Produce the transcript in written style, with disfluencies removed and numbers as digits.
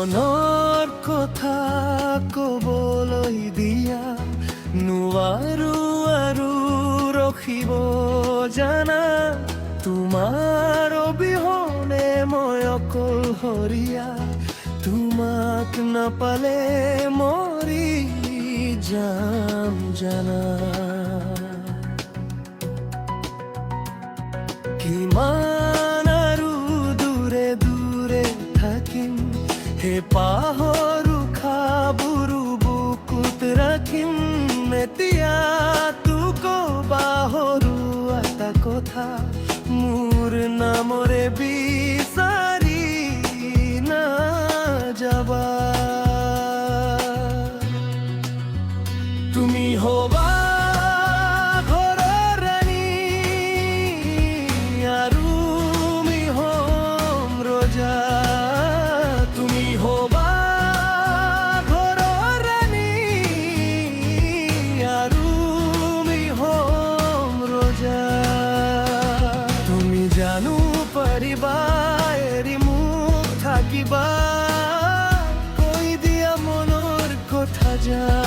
মনৰ কথা কবলৈ দিয়া নোৱাৰো আৰু ৰখিব জানা তোমাৰ অবিহনে মই অকলশৰীয়া তোমাক নাপালে মৰি যাম জানা কিমান আৰু দূৰে দূৰে থাকিম হে পাহৰো খাবৰো বুকুত ৰাখিম এতিয়া তোক পাহৰো এটা কথা মোৰ নামৰে বিচাৰি নাযাবা তুমি হবা ঘৰৰ ৰাণী আৰু আমি হম ৰজা তুমি হবা ঘৰৰ ৰাণী আৰু আমি হম ৰজা তুমি জানো পাৰিবা এৰি মোক থাকিবা কৈ দিয়া মনৰ কথা যা